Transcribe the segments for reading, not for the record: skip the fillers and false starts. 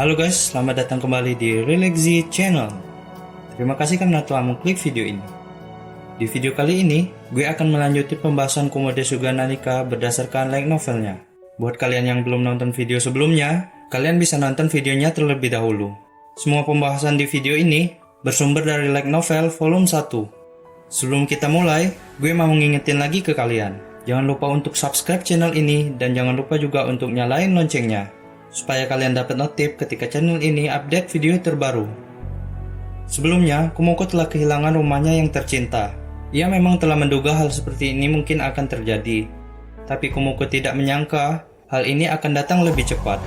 Halo guys, selamat datang kembali di Relaxy Channel. Terima kasih karena telah mengklik video ini. Di video kali ini, gue akan melanjuti pembahasan Komode Sugana Nikah berdasarkan light novelnya. Buat kalian yang belum nonton video sebelumnya, kalian bisa nonton videonya terlebih dahulu. Semua pembahasan di video ini bersumber dari light novel volume 1. Sebelum kita mulai, gue mau ngingetin lagi ke kalian. Jangan lupa untuk subscribe channel ini dan jangan lupa juga untuk nyalain loncengnya, supaya kalian dapat notif ketika channel ini update video terbaru. Sebelumnya, Kumoko telah kehilangan rumahnya yang tercinta. Ia memang telah menduga hal seperti ini mungkin akan terjadi, tapi Kumoko tidak menyangka hal ini akan datang lebih cepat.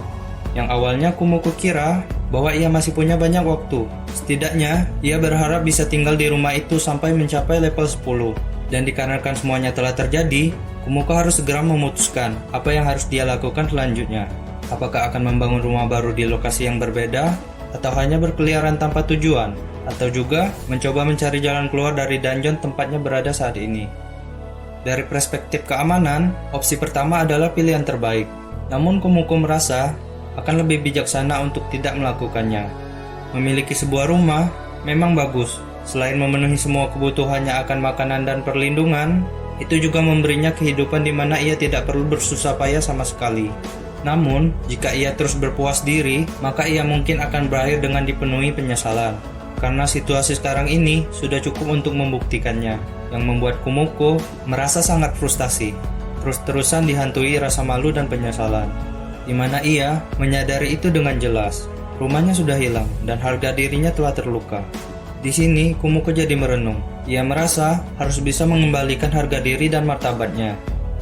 Yang awalnya Kumoko kira bahwa ia masih punya banyak waktu. Setidaknya, ia berharap bisa tinggal di rumah itu sampai mencapai level 10. Dan dikarenakan semuanya telah terjadi, Kumoko harus segera memutuskan apa yang harus dia lakukan selanjutnya. Apakah akan membangun rumah baru di lokasi yang berbeda, atau hanya berkeliaran tanpa tujuan, atau juga mencoba mencari jalan keluar dari dungeon tempatnya berada saat ini. Dari perspektif keamanan, opsi pertama adalah pilihan terbaik. Namun Kumoko merasa akan lebih bijaksana untuk tidak melakukannya. Memiliki sebuah rumah memang bagus. Selain memenuhi semua kebutuhannya akan makanan dan perlindungan, itu juga memberinya kehidupan di mana ia tidak perlu bersusah payah sama sekali. Namun, jika ia terus berpuas diri, maka ia mungkin akan berakhir dengan dipenuhi penyesalan. Karena situasi sekarang ini sudah cukup untuk membuktikannya, yang membuat Kumoko merasa sangat frustasi. Terus-terusan dihantui rasa malu dan penyesalan, di mana ia menyadari itu dengan jelas. Rumahnya sudah hilang dan harga dirinya telah terluka. Di sini, Kumoko jadi merenung. Ia merasa harus bisa mengembalikan harga diri dan martabatnya.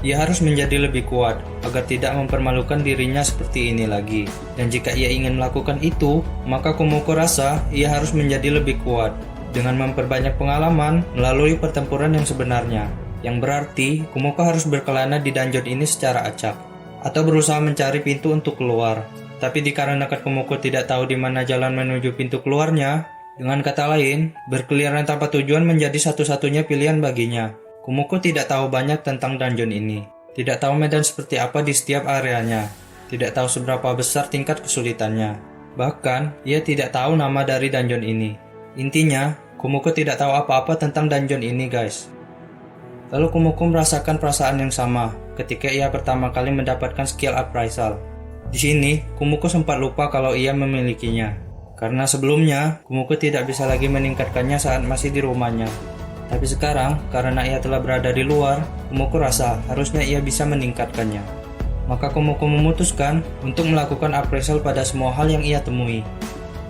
Ia harus menjadi lebih kuat agar tidak mempermalukan dirinya seperti ini lagi. Dan jika ia ingin melakukan itu, maka Kumoko rasa ia harus menjadi lebih kuat dengan memperbanyak pengalaman melalui pertempuran yang sebenarnya. Yang berarti Kumoko harus berkelana di dungeon ini secara acak atau berusaha mencari pintu untuk keluar. Tapi dikarenakan Kumoko tidak tahu di mana jalan menuju pintu keluarnya, dengan kata lain, berkeliaran tanpa tujuan menjadi satu-satunya pilihan baginya. Kumoko tidak tahu banyak tentang dungeon ini, tidak tahu medan seperti apa di setiap areanya, tidak tahu seberapa besar tingkat kesulitannya. Bahkan, ia tidak tahu nama dari dungeon ini. Intinya, Kumoko tidak tahu apa-apa tentang dungeon ini, guys. Lalu Kumoko merasakan perasaan yang sama ketika ia pertama kali mendapatkan skill appraisal. Di sini, Kumoko sempat lupa kalau ia memilikinya, karena sebelumnya Kumoko tidak bisa lagi meningkatkannya saat masih di rumahnya. Tapi sekarang, karena ia telah berada di luar, Kumoko rasa harusnya ia bisa meningkatkannya. Maka Kumoko memutuskan untuk melakukan appraisal pada semua hal yang ia temui.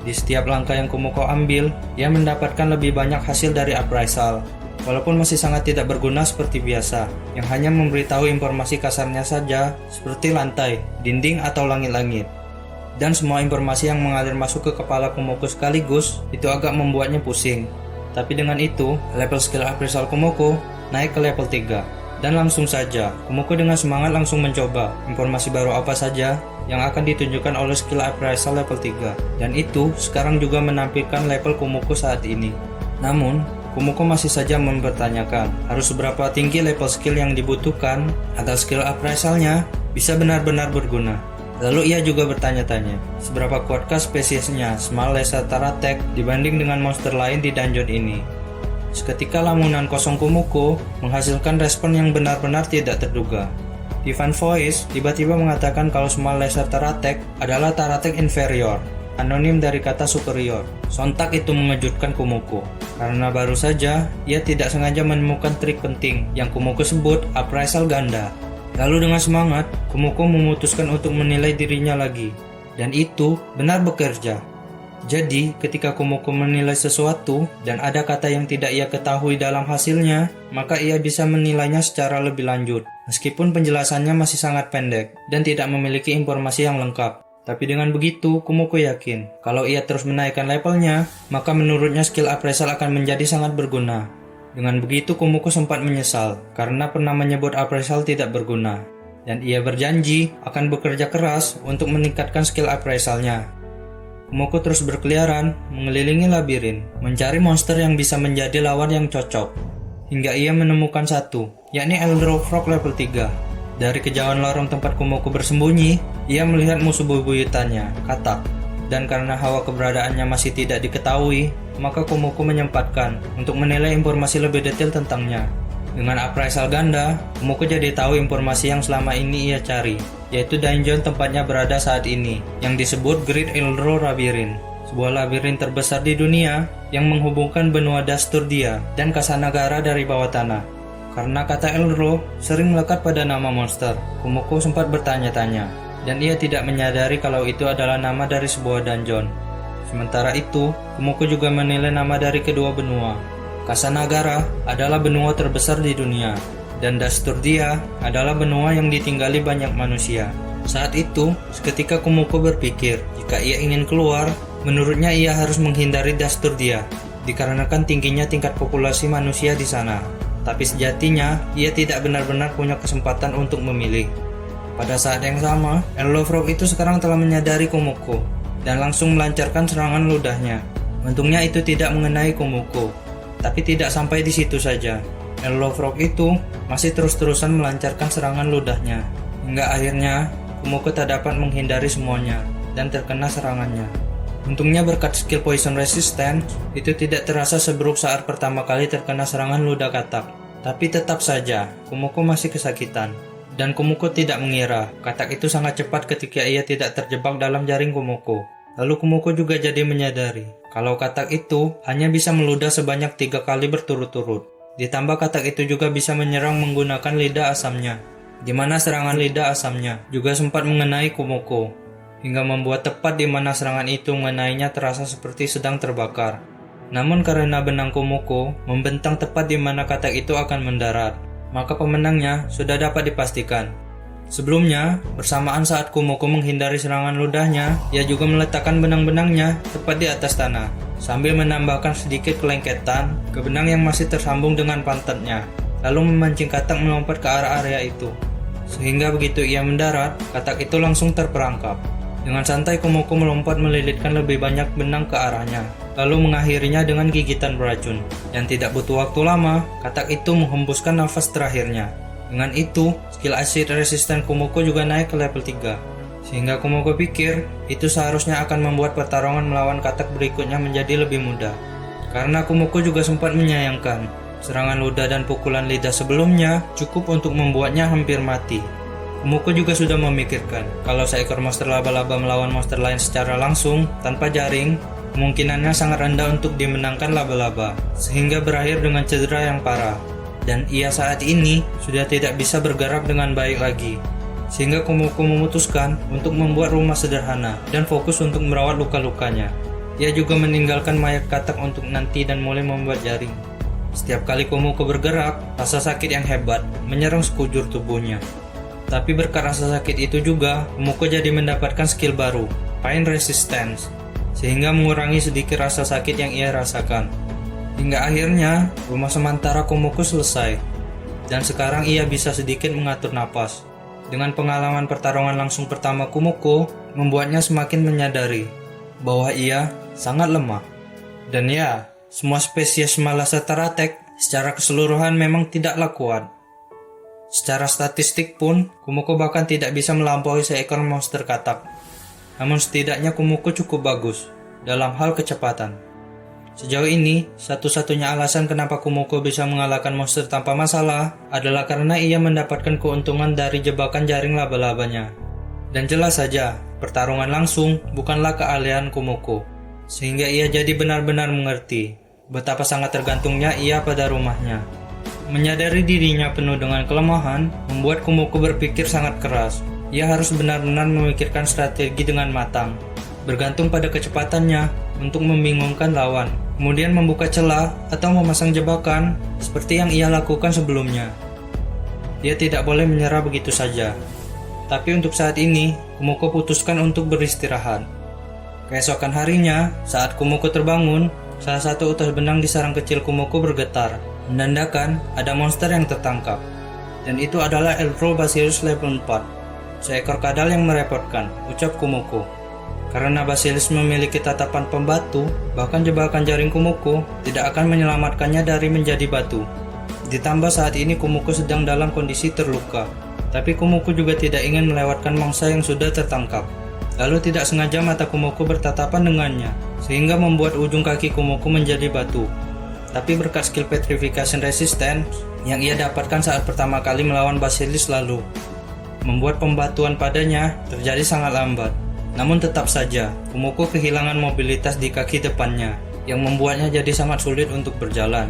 Di setiap langkah yang Kumoko ambil, ia mendapatkan lebih banyak hasil dari appraisal. Walaupun masih sangat tidak berguna seperti biasa, yang hanya memberitahu informasi kasarnya saja, seperti lantai, dinding, atau langit-langit. Dan semua informasi yang mengalir masuk ke kepala Kumoko sekaligus, itu agak membuatnya pusing. Tapi dengan itu, level skill appraisal Kumoko naik ke level 3. Dan langsung saja, Kumoko dengan semangat langsung mencoba informasi baru apa saja yang akan ditunjukkan oleh skill appraisal level 3. Dan itu sekarang juga menampilkan level Kumoko saat ini. Namun, Kumoko masih saja mempertanyakan harus seberapa tinggi level skill yang dibutuhkan agar skill appraisalnya bisa benar-benar berguna. Lalu ia juga bertanya-tanya, seberapa kuatkah spesiesnya Small Lesa Taratek dibanding dengan monster lain di dungeon ini. Seketika lamunan kosong Kumoko menghasilkan respon yang benar-benar tidak terduga. Divine Voice tiba-tiba mengatakan kalau Small Lesa Taratek adalah Taratek inferior, anonim dari kata superior. Sontak itu mengejutkan Kumoko, karena baru saja ia tidak sengaja menemukan trik penting yang Kumoko sebut appraisal ganda. Lalu dengan semangat, Kumoko memutuskan untuk menilai dirinya lagi. Dan itu benar bekerja. Jadi, ketika Kumoko menilai sesuatu dan ada kata yang tidak ia ketahui dalam hasilnya, maka ia bisa menilainya secara lebih lanjut. Meskipun penjelasannya masih sangat pendek dan tidak memiliki informasi yang lengkap. Tapi dengan begitu, Kumoko yakin kalau ia terus menaikkan levelnya, maka menurutnya skill appraisal akan menjadi sangat berguna. Dengan begitu Kumoko sempat menyesal karena pernah menyebut appraisal tidak berguna, dan ia berjanji akan bekerja keras untuk meningkatkan skill appraisalnya. Kumoko terus berkeliaran mengelilingi labirin, mencari monster yang bisa menjadi lawan yang cocok, hingga ia menemukan satu, yakni Eldro Frog level 3. Dari kejauhan lorong tempat Kumoko bersembunyi, ia melihat musuh bebuyutannya, Katak. dan karena hawa keberadaannya masih tidak diketahui, maka Kumoko menyempatkan untuk menilai informasi lebih detail tentangnya. Dengan appraisal ganda, Kumoko jadi tahu informasi yang selama ini ia cari, yaitu dungeon tempatnya berada saat ini, yang disebut Great Eldro Labyrinth, sebuah labirin terbesar di dunia yang menghubungkan benua Dasturdia dan Kasanagara dari bawah tanah. Karena kata Eldro sering melekat pada nama monster, Kumoko sempat bertanya-tanya, dan ia tidak menyadari kalau itu adalah nama dari sebuah dungeon. Sementara itu, Kumoko juga menilai nama dari kedua benua. Kasanagara adalah benua terbesar di dunia, dan Dasturdia adalah benua yang ditinggali banyak manusia. Saat itu, seketika Kumoko berpikir, jika ia ingin keluar, menurutnya ia harus menghindari Dasturdia, dikarenakan tingginya tingkat populasi manusia di sana. Tapi sejatinya, ia tidak benar-benar punya kesempatan untuk memilih. Pada saat yang sama, Yellow Frog itu sekarang telah menyadari Kumoko, dan langsung melancarkan serangan ludahnya. Untungnya itu tidak mengenai Kumoko, tapi tidak sampai di situ saja. Yellow Frog itu masih terus-terusan melancarkan serangan ludahnya, hingga akhirnya Kumoko tak dapat menghindari semuanya, dan terkena serangannya. Untungnya berkat skill Poison Resistance, itu tidak terasa seburuk saat pertama kali terkena serangan ludah katak. Tapi tetap saja, Kumoko masih kesakitan. Dan Kumoko tidak mengira, katak itu sangat cepat ketika ia tidak terjebak dalam jaring Kumoko. Lalu Kumoko juga jadi menyadari, kalau katak itu hanya bisa meludah sebanyak 3 kali berturut-turut. Ditambah katak itu juga bisa menyerang menggunakan lidah asamnya, di mana serangan lidah asamnya juga sempat mengenai Kumoko, hingga membuat tepat di mana serangan itu mengenainya terasa seperti sedang terbakar. Namun karena benang Kumoko membentang tepat di mana katak itu akan mendarat, maka pemenangnya sudah dapat dipastikan. Sebelumnya, bersamaan saat Kumoko menghindari serangan ludahnya, ia juga meletakkan benang-benangnya tepat di atas tanah, sambil menambahkan sedikit kelengketan ke benang yang masih tersambung dengan pantatnya, lalu memancing katak melompat ke arah area itu. Sehingga begitu ia mendarat, katak itu langsung terperangkap. Dengan santai Kumoko melompat melilitkan lebih banyak benang ke arahnya, lalu mengakhirinya dengan gigitan beracun. Dan tidak butuh waktu lama, katak itu menghembuskan nafas terakhirnya. Dengan itu, skill acid resistant Kumoko juga naik ke level 3. Sehingga Kumoko pikir, itu seharusnya akan membuat pertarungan melawan katak berikutnya menjadi lebih mudah. Karena Kumoko juga sempat menyayangkan, serangan ludah dan pukulan lidah sebelumnya cukup untuk membuatnya hampir mati. Kumoko juga sudah memikirkan, kalau seekor monster laba-laba melawan monster lain secara langsung, tanpa jaring, kemungkinannya sangat rendah untuk dimenangkan laba-laba, sehingga berakhir dengan cedera yang parah. Dan ia saat ini sudah tidak bisa bergerak dengan baik lagi. Sehingga Kumoko memutuskan untuk membuat rumah sederhana, dan fokus untuk merawat luka-lukanya. Ia juga meninggalkan mayat katak untuk nanti dan mulai membuat jaring. Setiap kali Kumoko bergerak, rasa sakit yang hebat menyerang sekujur tubuhnya. Tapi berkat rasa sakit itu juga, Kumoko jadi mendapatkan skill baru, Pain Resistance, sehingga mengurangi sedikit rasa sakit yang ia rasakan. Hingga akhirnya, rumah sementara Kumoko selesai, dan sekarang ia bisa sedikit mengatur napas. Dengan pengalaman pertarungan langsung pertama Kumoko, membuatnya semakin menyadari bahwa ia sangat lemah. Dan ya, semua spesies Malasataratek secara keseluruhan memang tidaklah kuat. Secara statistik pun, Kumoko bahkan tidak bisa melampaui seekor monster katak. Namun setidaknya Kumoko cukup bagus dalam hal kecepatan. Sejauh ini, satu-satunya alasan kenapa Kumoko bisa mengalahkan monster tanpa masalah adalah karena ia mendapatkan keuntungan dari jebakan jaring laba-labanya. Dan jelas saja, pertarungan langsung bukanlah keahlian Kumoko, sehingga ia jadi benar-benar mengerti betapa sangat tergantungnya ia pada rumahnya. Menyadari dirinya penuh dengan kelemahan, membuat Kumoko berpikir sangat keras. Ia harus benar-benar memikirkan strategi dengan matang, bergantung pada kecepatannya untuk membingungkan lawan, kemudian membuka celah atau memasang jebakan seperti yang ia lakukan sebelumnya. Ia tidak boleh menyerah begitu saja. Tapi untuk saat ini, Kumoko putuskan untuk beristirahat. Keesokan harinya, saat Kumoko terbangun, salah satu utas benang di sarang kecil Kumoko bergetar, menandakan ada monster yang tertangkap. Dan itu adalah Eldro Basilis level 4, seekor kadal yang merepotkan, ucap Kumoko. Karena Basilis memiliki tatapan pembatu, bahkan jebakan jaring Kumoko tidak akan menyelamatkannya dari menjadi batu. Ditambah saat ini Kumoko sedang dalam kondisi terluka, tapi Kumoko juga tidak ingin melewatkan mangsa yang sudah tertangkap. Lalu tidak sengaja mata Kumoko bertatapan dengannya, sehingga membuat ujung kaki Kumoko menjadi batu. Tapi berkat skill Petrification Resistance yang ia dapatkan saat pertama kali melawan Basilisk lalu, membuat pembatuan padanya terjadi sangat lambat. Namun tetap saja, Kumoko kehilangan mobilitas di kaki depannya, yang membuatnya jadi sangat sulit untuk berjalan.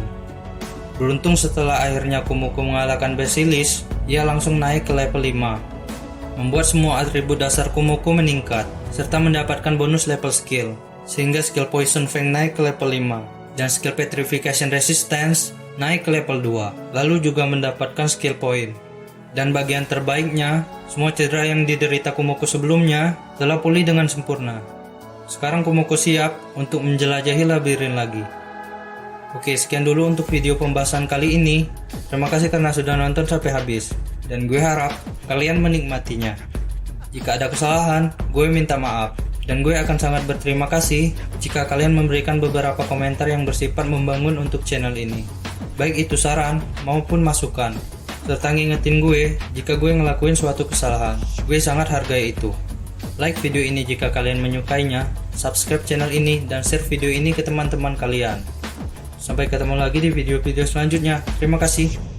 Beruntung setelah akhirnya Kumoko mengalahkan Basilisk, ia langsung naik ke level 5, membuat semua atribut dasar Kumoko meningkat, serta mendapatkan bonus level skill, sehingga skill Poison Fang naik ke level 5, dan skill Petrification Resistance naik ke level 2, lalu juga mendapatkan skill point. Dan bagian terbaiknya, semua cedera yang diderita Kumoko sebelumnya telah pulih dengan sempurna. Sekarang Kumoko siap untuk menjelajahi labirin lagi. Oke, sekian dulu untuk video pembahasan kali ini. Terima kasih karena sudah nonton sampai habis, dan gue harap kalian menikmatinya. Jika ada kesalahan, gue minta maaf, dan gue akan sangat berterima kasih jika kalian memberikan beberapa komentar yang bersifat membangun untuk channel ini, baik itu saran maupun masukan, serta ngingetin gue jika gue ngelakuin suatu kesalahan. Gue sangat hargai itu. Like video ini jika kalian menyukainya, subscribe channel ini, dan share video ini ke teman-teman kalian. Sampai ketemu lagi di video-video selanjutnya. Terima kasih.